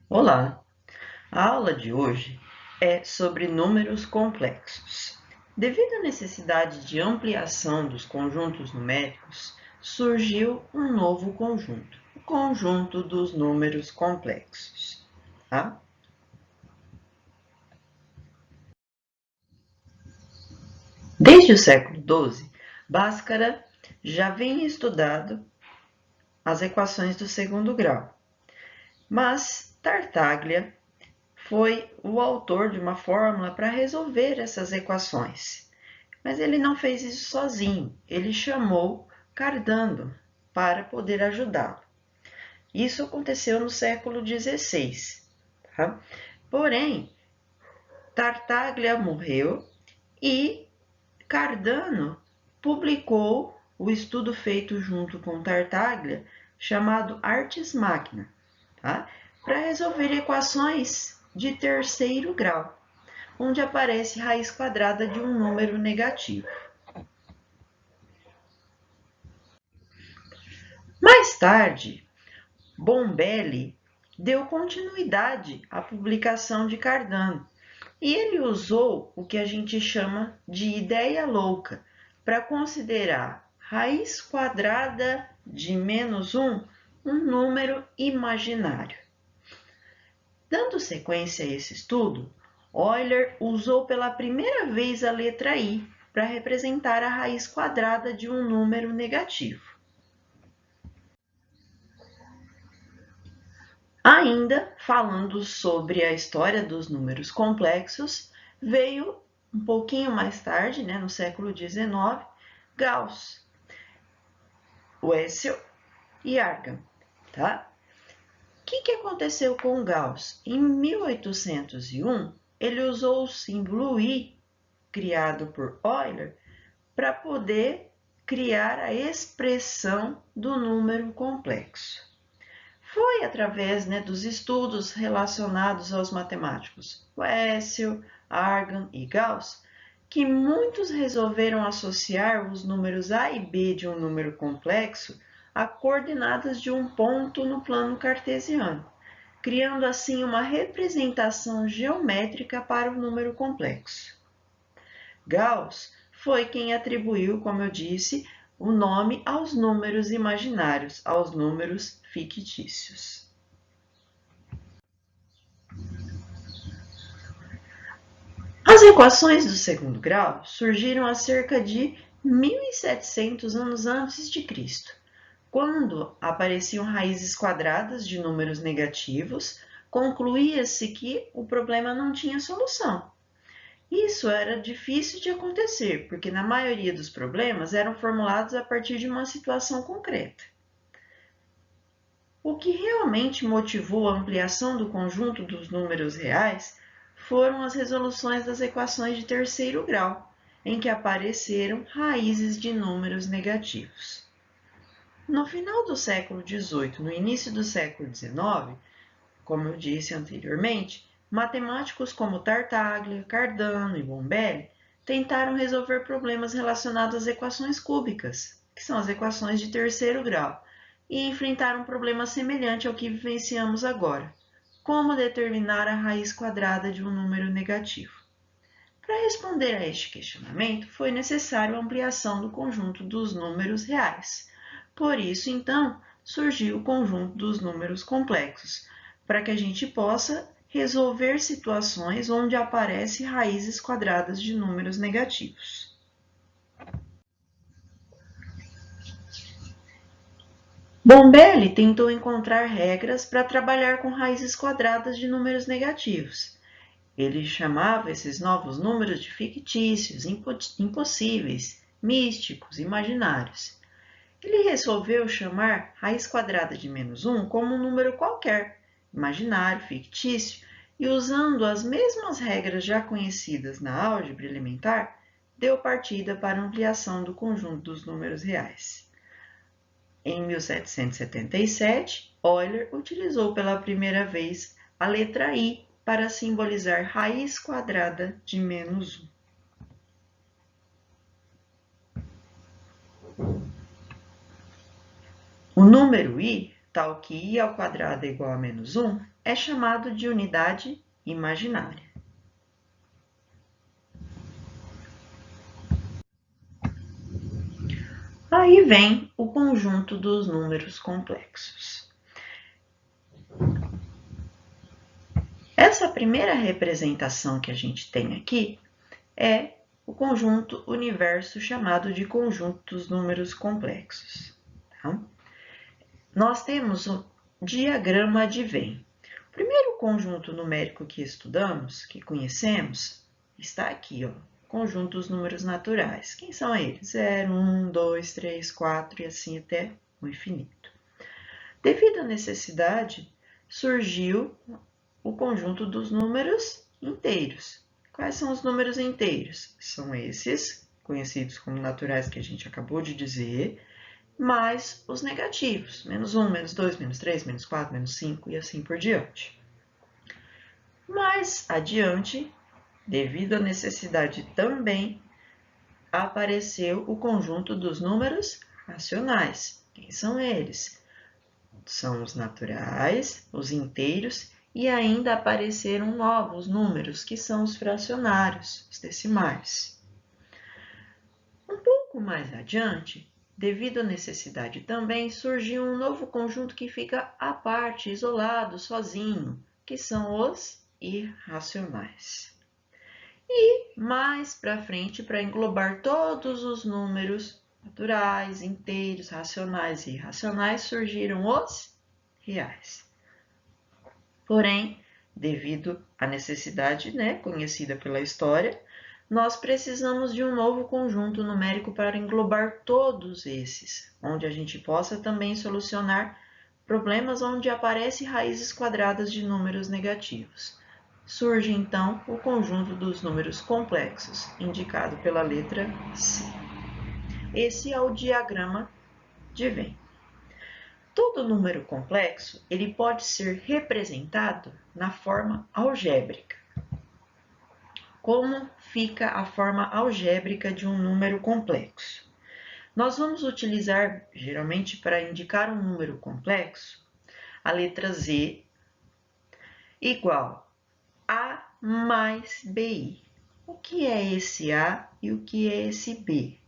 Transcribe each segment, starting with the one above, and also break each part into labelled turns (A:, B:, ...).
A: Olá! A aula de hoje é sobre números complexos. Devido à necessidade de ampliação dos conjuntos numéricos, surgiu um novo conjunto, o conjunto dos números complexos. Tá? Desde o século XII, Bhaskara já vem estudando as equações do segundo grau, mas Tartaglia foi o autor de uma fórmula para resolver essas equações. Mas ele não fez isso sozinho, ele chamou Cardano para poder ajudá-lo. Isso aconteceu no século XVI. Tá? Porém, Tartaglia morreu e Cardano publicou o estudo feito junto com Tartaglia, chamado Artes Magna, tá? Para resolver equações de terceiro grau, onde aparece raiz quadrada de um número negativo. Mais tarde, Bombelli deu continuidade à publicação de Cardano e ele usou o que a gente chama de ideia louca para considerar raiz quadrada de menos um número imaginário. Dando sequência a esse estudo, Euler usou pela primeira vez a letra I para representar a raiz quadrada de um número negativo. Ainda falando sobre a história dos números complexos, veio um pouquinho mais tarde, no século XIX, Gauss, Wessel e Argand. Tá? O que aconteceu com Gauss? Em 1801, ele usou o símbolo I, criado por Euler, para poder criar a expressão do número complexo. Foi através dos estudos relacionados aos matemáticos Wessel, Argand e Gauss que muitos resolveram associar os números A e B de um número complexo a coordenadas de um ponto no plano cartesiano, criando assim uma representação geométrica para o número complexo. Gauss foi quem atribuiu, como eu disse, o nome aos números imaginários, aos números fictícios. As equações do segundo grau surgiram há cerca de 1700 anos antes de Cristo, quando apareciam raízes quadradas de números negativos, concluía-se que o problema não tinha solução. Isso era difícil de acontecer, porque na maioria dos problemas eram formulados a partir de uma situação concreta. O que realmente motivou a ampliação do conjunto dos números reais foram as resoluções das equações de terceiro grau, em que apareceram raízes de números negativos. No final do século XVIII, no início do século XIX, como eu disse anteriormente, matemáticos como Tartaglia, Cardano e Bombelli tentaram resolver problemas relacionados às equações cúbicas, que são as equações de terceiro grau, e enfrentaram um problema semelhante ao que vivenciamos agora: como determinar a raiz quadrada de um número negativo. Para responder a este questionamento, foi necessário a ampliação do conjunto dos números reais. Por isso, então, surgiu o conjunto dos números complexos, para que a gente possa resolver situações onde aparecem raízes quadradas de números negativos. Bombelli tentou encontrar regras para trabalhar com raízes quadradas de números negativos. Ele chamava esses novos números de fictícios, impossíveis, místicos, imaginários. Ele resolveu chamar raiz quadrada de menos como um número qualquer, imaginário, fictício, e usando as mesmas regras já conhecidas na álgebra elementar, deu partida para a ampliação do conjunto dos números reais. Em 1777, Euler utilizou pela primeira vez a letra I para simbolizar raiz quadrada de menos 1. O número I, tal que I ao quadrado é igual a menos 1, é chamado de unidade imaginária. Aí vem o conjunto dos números complexos. Essa primeira representação que a gente tem aqui é o conjunto universo chamado de conjunto dos números complexos. Tá? Nós temos o diagrama de Venn. O primeiro conjunto numérico que estudamos, que conhecemos, está aqui, ó, conjunto dos números naturais. Quem são eles? 0, 1, 2, 3, 4 e assim até o infinito. Devido à necessidade, surgiu o conjunto dos números inteiros. Quais são os números inteiros? São esses, conhecidos como naturais que a gente acabou de dizer, mais os negativos, menos 1, menos 2, menos 3, menos 4, menos 5 e assim por diante. Mais adiante, devido à necessidade também, apareceu o conjunto dos números racionais. Quem são eles? São os naturais, os inteiros e ainda apareceram novos números, que são os fracionários, os decimais. Um pouco mais adiante, devido à necessidade também, surgiu um novo conjunto que fica à parte, isolado, sozinho, que são os irracionais. E mais para frente, para englobar todos os números naturais, inteiros, racionais e irracionais, surgiram os reais. Porém, devido à necessidade, conhecida pela história, nós precisamos de um novo conjunto numérico para englobar todos esses, onde a gente possa também solucionar problemas onde aparecem raízes quadradas de números negativos. Surge então o conjunto dos números complexos, indicado pela letra C. Esse é o diagrama de Venn. Todo número complexo ele pode ser representado na forma algébrica. Como fica a forma algébrica de um número complexo? Nós vamos utilizar, geralmente, para indicar um número complexo, a letra Z igual A mais BI. O que é esse A e o que é esse B?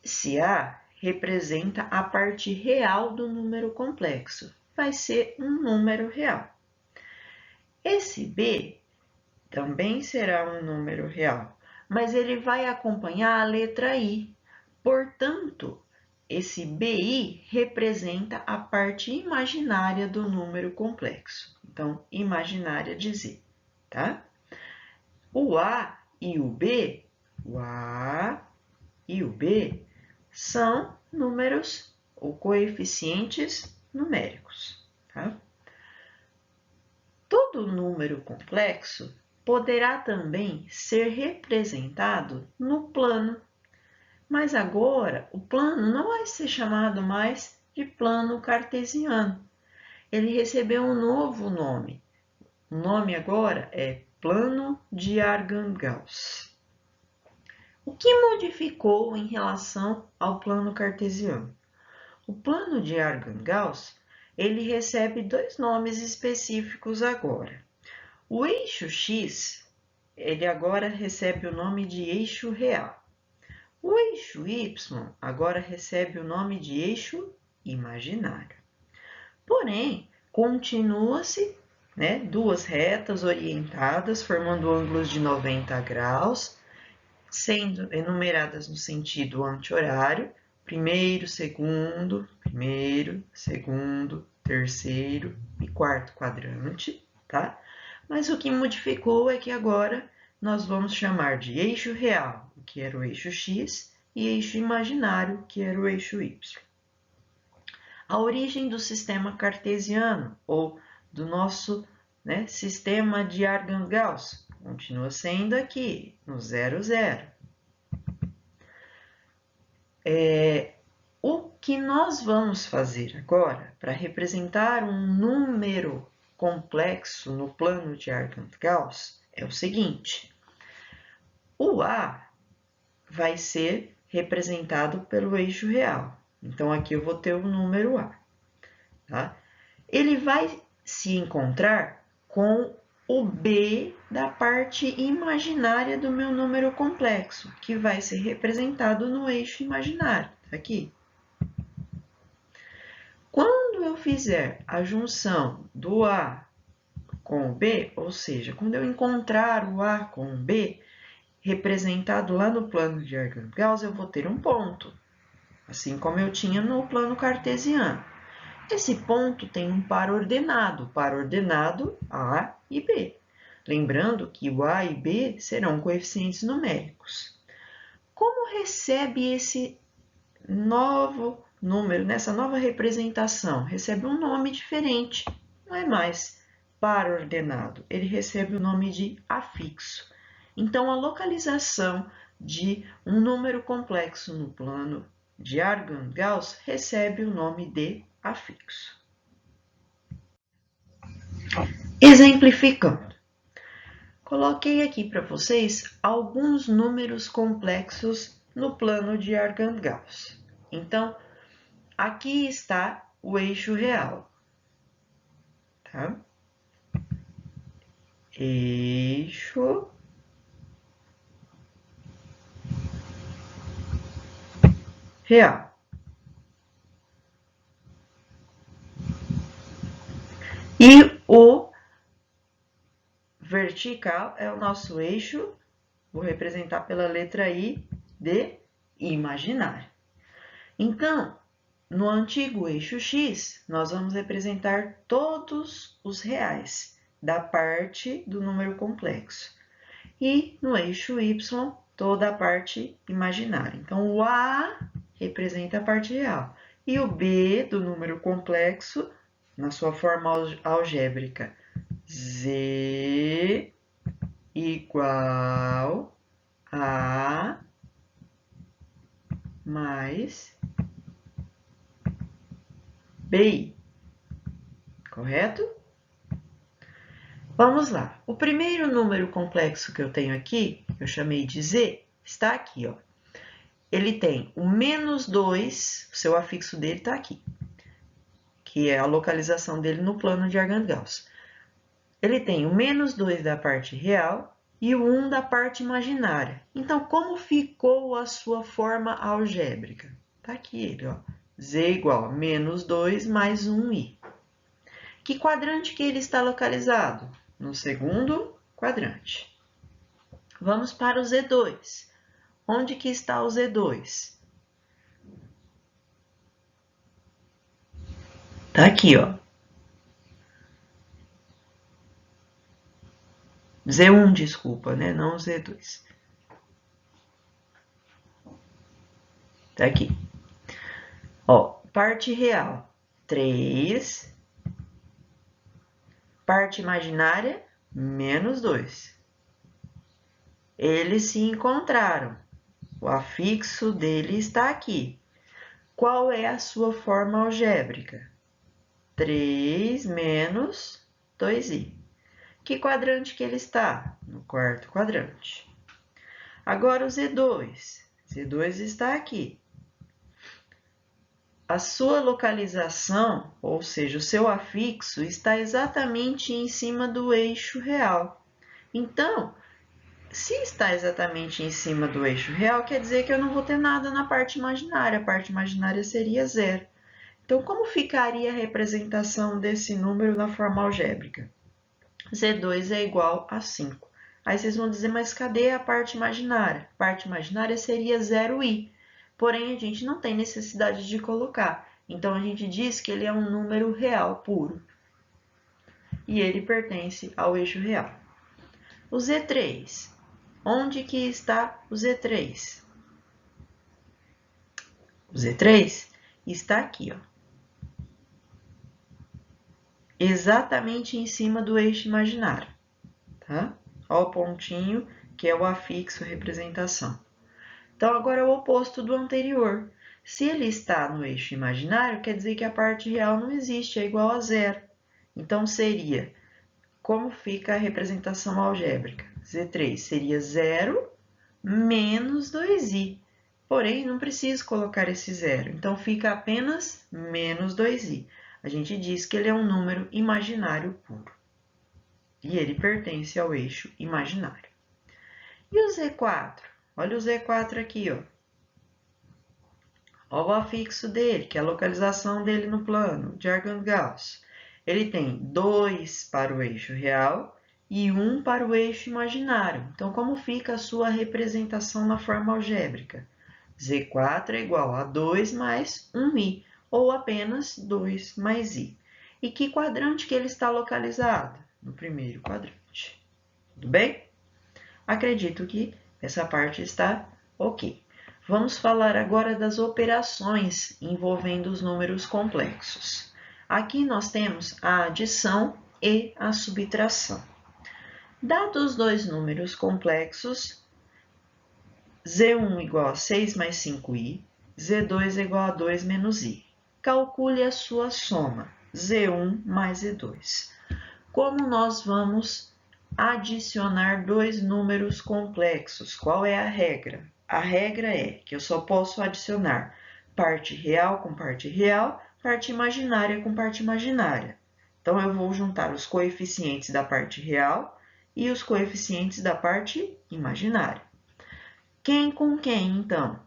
A: Esse A representa a parte real do número complexo. Vai ser um número real. Esse B também será um número real, mas ele vai acompanhar a letra I. Portanto, esse BI representa a parte imaginária do número complexo. Então, imaginária de Z, tá? O A e o B, o A e o B são números ou coeficientes numéricos, tá? Todo número complexo poderá também ser representado no plano, mas agora o plano não vai ser chamado mais de plano cartesiano. Ele recebeu um novo nome. O nome agora é plano de Argand-Gauss. O que modificou em relação ao plano cartesiano? O plano de Argand-Gauss ele recebe dois nomes específicos agora. O eixo X ele agora recebe o nome de eixo real. O eixo Y agora recebe o nome de eixo imaginário. Porém, continua-se duas retas orientadas, formando ângulos de 90 graus, sendo enumeradas no sentido anti-horário, primeiro, segundo, terceiro e quarto quadrante, tá? Mas o que modificou é que agora nós vamos chamar de eixo real, que era o eixo X, e eixo imaginário, que era o eixo Y. A origem do sistema cartesiano, ou do nosso sistema de Argand-Gauss, continua sendo aqui, no 0, 0. O que nós vamos fazer agora para representar um número complexo no plano de Argand-Gauss é o seguinte. O A vai ser representado pelo eixo real. Então, aqui eu vou ter o número A. Tá? Ele vai se encontrar com o b da parte imaginária do meu número complexo, que vai ser representado no eixo imaginário, aqui. Quando eu fizer a junção do A com o B, ou seja, quando eu encontrar o A com o B, representado lá no plano de Argand-Gauss, eu vou ter um ponto, assim como eu tinha no plano cartesiano. Esse ponto tem um par ordenado A e B. Lembrando que o A e B serão coeficientes numéricos. Como recebe esse novo número, nessa nova representação? Recebe um nome diferente, não é mais par ordenado, ele recebe o nome de afixo. Então, a localização de um número complexo no plano de Argand-Gauss recebe o nome de afixo. Exemplificando, coloquei aqui para vocês alguns números complexos no plano de Argand-Gauss. Então, aqui está o eixo real, tá? Eixo real. E o vertical é o nosso eixo, vou representar pela letra I, de imaginário. Então, no antigo eixo X, nós vamos representar todos os reais da parte do número complexo. E no eixo Y, toda a parte imaginária. Então, o A representa a parte real. E o B do número complexo, na sua forma algébrica, Z igual a mais BI. Correto? Vamos lá. O primeiro número complexo que eu tenho aqui, eu chamei de Z, está aqui, ó. Ele tem o menos 2, o seu afixo dele está aqui, que é a localização dele no plano de Argand-Gauss. Ele tem o menos 2 da parte real e o 1 da parte imaginária. Então, como ficou a sua forma algébrica? Está aqui ele, ó. Z igual a menos 2 mais 1i. Que quadrante que ele está localizado? No segundo quadrante. Vamos para o Z2. Onde que está o Z2? Tá aqui, ó. Z1, desculpa, né? Não Z2. Tá aqui. Ó, parte real, 3. Parte imaginária, menos 2. Eles se encontraram. O afixo dele está aqui. Qual é a sua forma algébrica? 3 menos 2i. Que quadrante que ele está? No quarto quadrante. Agora o Z2. Z2 está aqui. A sua localização, ou seja, o seu afixo, está exatamente em cima do eixo real. Então, se está exatamente em cima do eixo real, quer dizer que eu não vou ter nada na parte imaginária. A parte imaginária seria 0. Então, como ficaria a representação desse número na forma algébrica? Z2 é igual a 5. Aí vocês vão dizer, mas cadê a parte imaginária? A parte imaginária seria 0i. Porém, a gente não tem necessidade de colocar. Então, a gente diz que ele é um número real puro. E ele pertence ao eixo real. O Z3. Onde que está o Z3? O Z3 está aqui, ó. Exatamente em cima do eixo imaginário, tá? Ó o pontinho, que é o afixo representação. Então, agora é o oposto do anterior. Se ele está no eixo imaginário, quer dizer que a parte real não existe, é igual a 0. Então, seria, como fica a representação algébrica? Z3 seria 0 menos 2i. Porém, não preciso colocar esse 0, então fica apenas menos 2i. a gente diz que ele é um número imaginário puro. E ele pertence ao eixo imaginário. E o Z4? Olha o Z4 aqui, ó. Olha o afixo dele, que é a localização dele no plano de Argand-Gauss. Ele tem 2 para o eixo real e 1 para o eixo imaginário. Então, como fica a sua representação na forma algébrica? Z4 é igual a 2 mais 1i, ou apenas 2 mais i. E que quadrante que ele está localizado? No primeiro quadrante. Tudo bem? Acredito que essa parte está ok. Vamos falar agora das operações envolvendo os números complexos. Aqui nós temos a adição e a subtração. Dados os dois números complexos, Z1 igual a 6 mais 5i, Z2 igual a 2 menos i. Calcule a sua soma, Z1 mais Z2. Como nós vamos adicionar dois números complexos? Qual é a regra? A regra é que eu só posso adicionar parte real com parte real, parte imaginária com parte imaginária. Então, eu vou juntar os coeficientes da parte real e os coeficientes da parte imaginária. Quem com quem, então?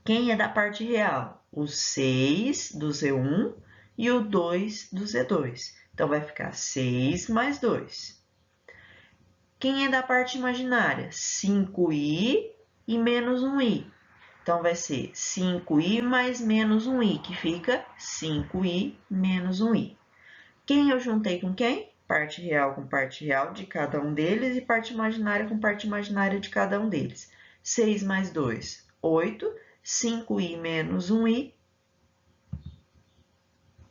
A: Quem é da parte real? O 6 do Z1 e o 2 do Z2. Então, vai ficar 6 mais 2. Quem é da parte imaginária? 5i e menos 1i. Então, vai ser 5i mais menos 1i, que fica 5i menos 1i. Quem eu juntei com quem? Parte real com parte real de cada um deles e parte imaginária com parte imaginária de cada um deles. 6 mais 2, 8. 5i menos 1i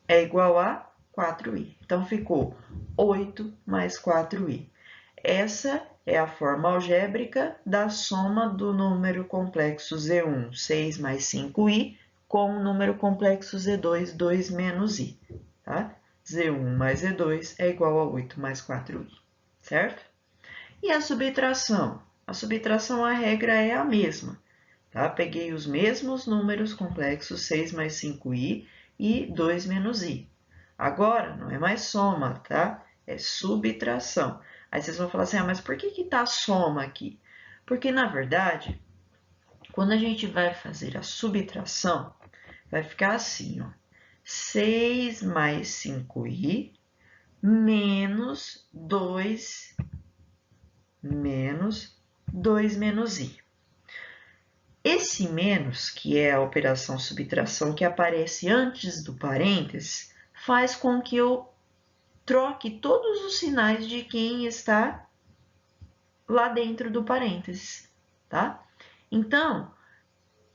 A: é igual a 4i. Então, ficou 8 mais 4i. Essa é a forma algébrica da soma do número complexo Z1, 6 mais 5i, com o número complexo Z2, 2 menos i. Tá? Z1 mais Z2 é igual a 8 mais 4i, certo? E a subtração? A subtração, a regra é a mesma. Tá? Peguei os mesmos números complexos, 6 mais 5i e 2 menos i. Agora, não é mais soma, tá? É subtração. Aí vocês vão falar assim, mas por que está a soma aqui? Porque, na verdade, quando a gente vai fazer a subtração, vai ficar assim, ó. 6 mais 5i menos 2 menos i. Esse menos, que é a operação subtração que aparece antes do parênteses, faz com que eu troque todos os sinais de quem está lá dentro do parênteses, tá? Então,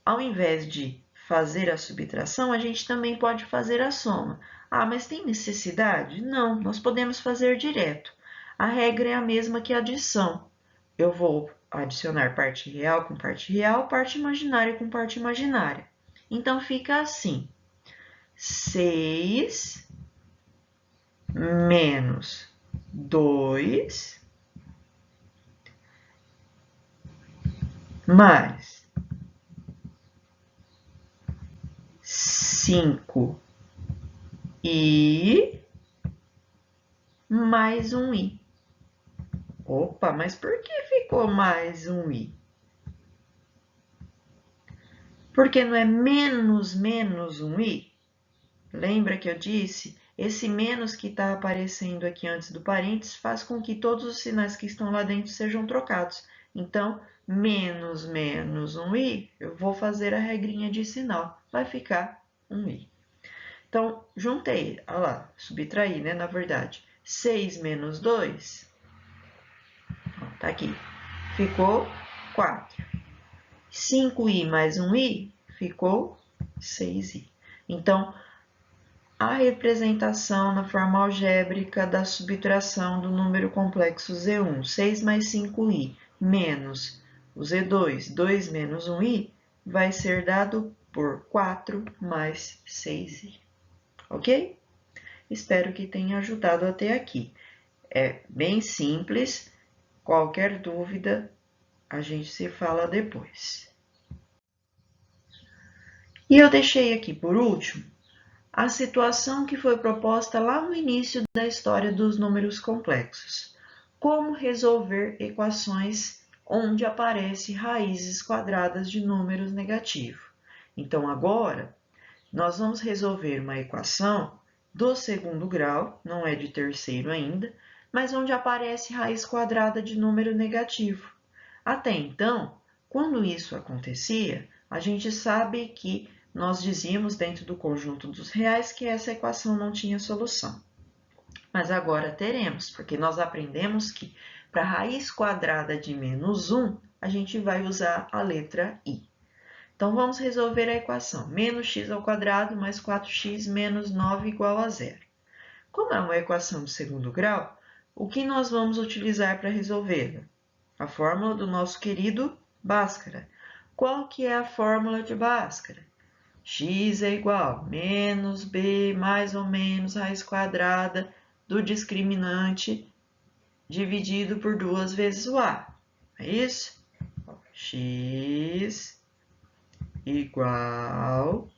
A: ao invés de fazer a subtração, a gente também pode fazer a soma. Ah, mas tem necessidade? Não, nós podemos fazer direto. A regra é a mesma que a adição. Eu vou adicionar parte real com parte real, parte imaginária com parte imaginária. Então, fica assim. 6 menos 2 mais 5i mais 1i. Opa, mas por que ficou mais 1i? Porque não é menos 1i? Lembra que eu disse? Esse menos que está aparecendo aqui antes do parênteses faz com que todos os sinais que estão lá dentro sejam trocados. Então, menos 1i, eu vou fazer a regrinha de sinal. Vai ficar 1i. Então, juntei, olha lá, subtraí, né, na verdade. 6 menos 2, tá aqui, ficou 4. 5i mais 1i ficou 6i. Então, a representação na forma algébrica da subtração do número complexo Z1, 6 mais 5i, menos o Z2, 2 menos 1i, vai ser dado por 4 mais 6i. Ok? Espero que tenha ajudado até aqui. É bem simples. Qualquer dúvida, a gente se fala depois. E eu deixei aqui por último a situação que foi proposta lá no início da história dos números complexos. Como resolver equações onde aparecem raízes quadradas de números negativos. Então, agora, nós vamos resolver uma equação do segundo grau, não é de terceiro ainda, mas onde aparece raiz quadrada de número negativo. Até então, quando isso acontecia, a gente sabe que nós dizíamos dentro do conjunto dos reais que essa equação não tinha solução. Mas agora teremos, porque nós aprendemos que para raiz quadrada de menos 1, a gente vai usar a letra I. Então, vamos resolver a equação menos x ao quadrado mais 4x menos 9 igual a zero. Como é uma equação de segundo grau, o que nós vamos utilizar para resolvê-la? A fórmula do nosso querido Bhaskara. Qual que é a fórmula de Bhaskara? X é igual a menos b mais ou menos raiz quadrada do discriminante dividido por 2 vezes o a. É isso? X igual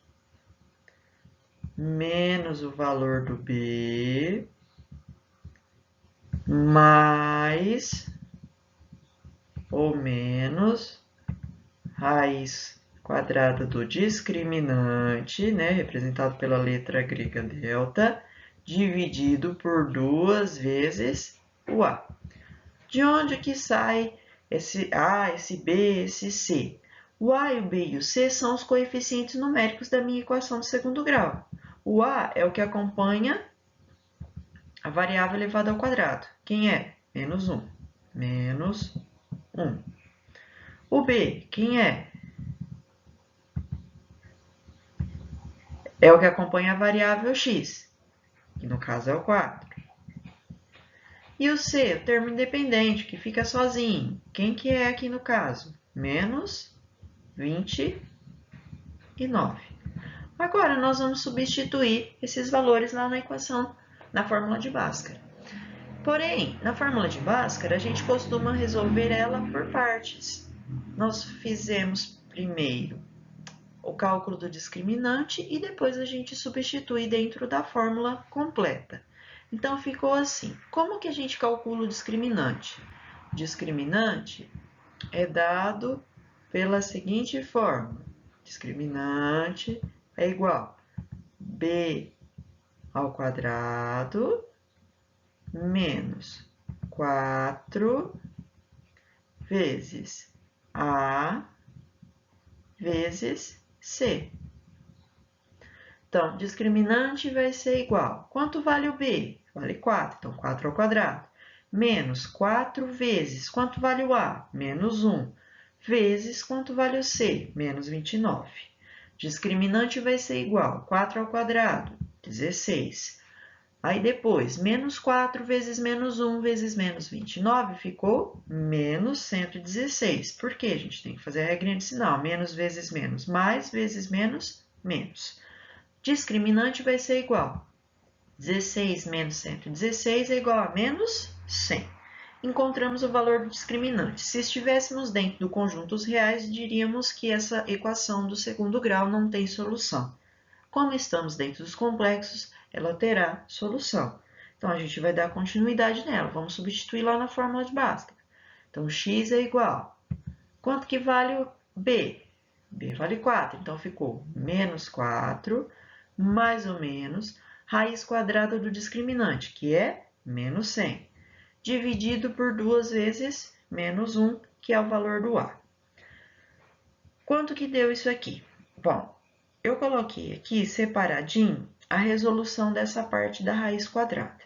A: menos o valor do b mais ou menos raiz quadrada do discriminante, né, representado pela letra grega delta, dividido por 2 vezes o a. De onde que sai esse a, esse b, esse c? O a, o b e o c são os coeficientes numéricos da minha equação de segundo grau. O a é o que acompanha a variável elevada ao quadrado. Quem é? Menos 1. Menos 1. O b, quem é? É o que acompanha a variável x, que no caso é o 4. E o c, o termo independente, que fica sozinho. Quem que é aqui no caso? Menos 29. Agora, nós vamos substituir esses valores lá na equação, na fórmula de Bhaskara. Porém, na fórmula de Bhaskara, a gente costuma resolver ela por partes. Nós fizemos primeiro o cálculo do discriminante e depois a gente substitui dentro da fórmula completa. Então, ficou assim. Como que a gente calcula o discriminante? O discriminante é dado pela seguinte fórmula. Discriminante é igual a b ao quadrado menos 4 vezes a vezes c. Então, discriminante vai ser igual. Quanto vale o b? Vale 4, então 4 ao quadrado. Menos 4 vezes, quanto vale o a? Menos 1. Vezes, quanto vale o c? Menos 29. Discriminante vai ser igual. 4 ao quadrado, 16. Aí depois, menos 4 vezes menos 1 vezes menos 29 ficou menos 116. Por quê? A gente tem que fazer a regrinha de sinal. Menos vezes menos, mais vezes menos, menos. Discriminante vai ser igual. 16 menos 116 é igual a menos 100. Encontramos o valor do discriminante. Se estivéssemos dentro do conjunto dos reais, diríamos que essa equação do segundo grau não tem solução. Como estamos dentro dos complexos, ela terá solução. Então, a gente vai dar continuidade nela. Vamos substituir lá na fórmula de Bhaskara. Então, x é igual. Quanto que vale o b? b vale 4. Então, ficou menos 4, mais ou menos, raiz quadrada do discriminante, que é menos 100, dividido por 2 vezes menos 1, que é o valor do a. Quanto que deu isso aqui? Bom, eu coloquei aqui separadinho a resolução dessa parte da raiz quadrada.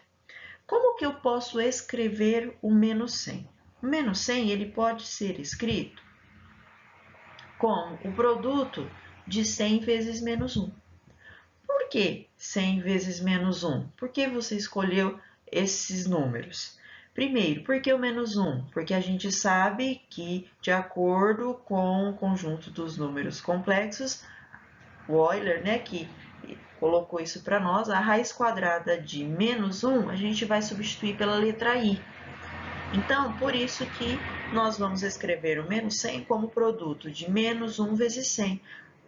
A: Como que eu posso escrever o menos 100? O menos 100 ele pode ser escrito como o produto de 100 vezes menos 1. Por que 100 vezes menos 1? Por que você escolheu esses números? Primeiro, por que o menos 1? Porque a gente sabe que, de acordo com o conjunto dos números complexos, o Euler, né, que colocou isso para nós, a raiz quadrada de menos 1, a gente vai substituir pela letra I. Então, por isso que nós vamos escrever o menos 100 como produto de menos 1 vezes 100.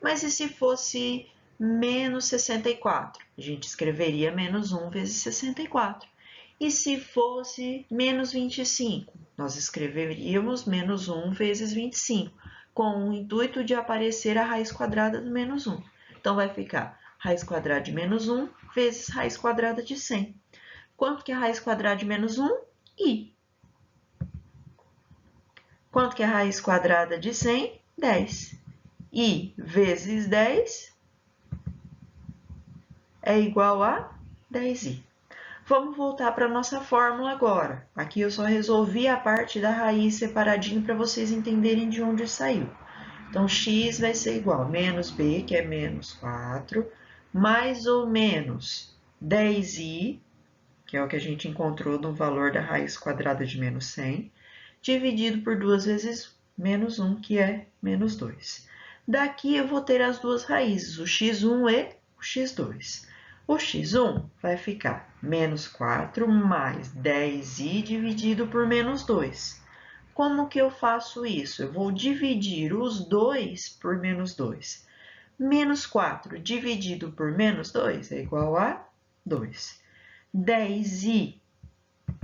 A: Mas e se fosse menos 64. A gente escreveria menos 1 vezes 64. E se fosse menos 25, nós escreveríamos menos 1 vezes 25, com o intuito de aparecer a raiz quadrada do menos 1. Então, vai ficar raiz quadrada de menos 1 vezes raiz quadrada de 100. Quanto que é a raiz quadrada de menos 1? I. Quanto que é a raiz quadrada de 100? 10. I vezes 10 é igual a 10i. Vamos voltar para a nossa fórmula agora. Aqui eu só resolvi a parte da raiz separadinho para vocês entenderem de onde saiu. Então, x vai ser igual a menos b, que é menos 4, mais ou menos 10i, que é o que a gente encontrou no valor da raiz quadrada de menos 100, dividido por 2 vezes menos 1, que é menos 2. Daqui eu vou ter as duas raízes, o x1 e o x2. O x1 vai ficar menos 4 mais 10i dividido por menos 2. Como que eu faço isso? Eu vou dividir os 2 por menos 2. Menos 4 dividido por menos 2 é igual a 2. 10i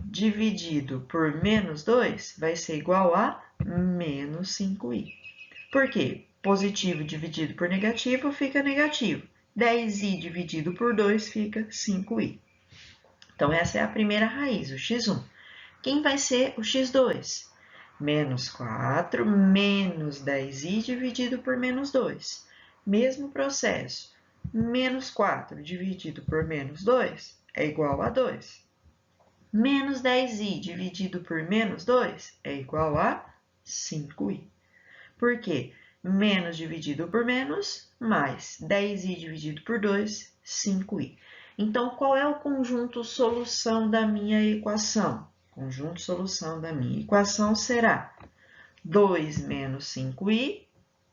A: dividido por menos 2 vai ser igual a menos 5i. Por quê? Positivo dividido por negativo fica negativo. 10i dividido por 2 fica 5i. Então, essa é a primeira raiz, o x1. Quem vai ser o x2? Menos 4 menos 10i dividido por menos 2. Mesmo processo. Menos 4 dividido por menos 2 é igual a 2. Menos 10i dividido por menos 2 é igual a 5i. Por quê? Menos dividido por menos, mais 10i dividido por 2, 5i. Então, qual é o conjunto solução da minha equação? O conjunto solução da minha equação será 2 menos 5i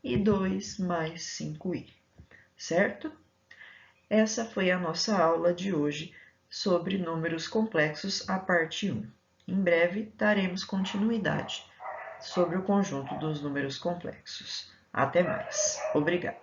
A: e 2 mais 5i, certo? Essa foi a nossa aula de hoje sobre números complexos, a parte 1. Em breve, daremos continuidade sobre o conjunto dos números complexos. Até mais. Obrigada.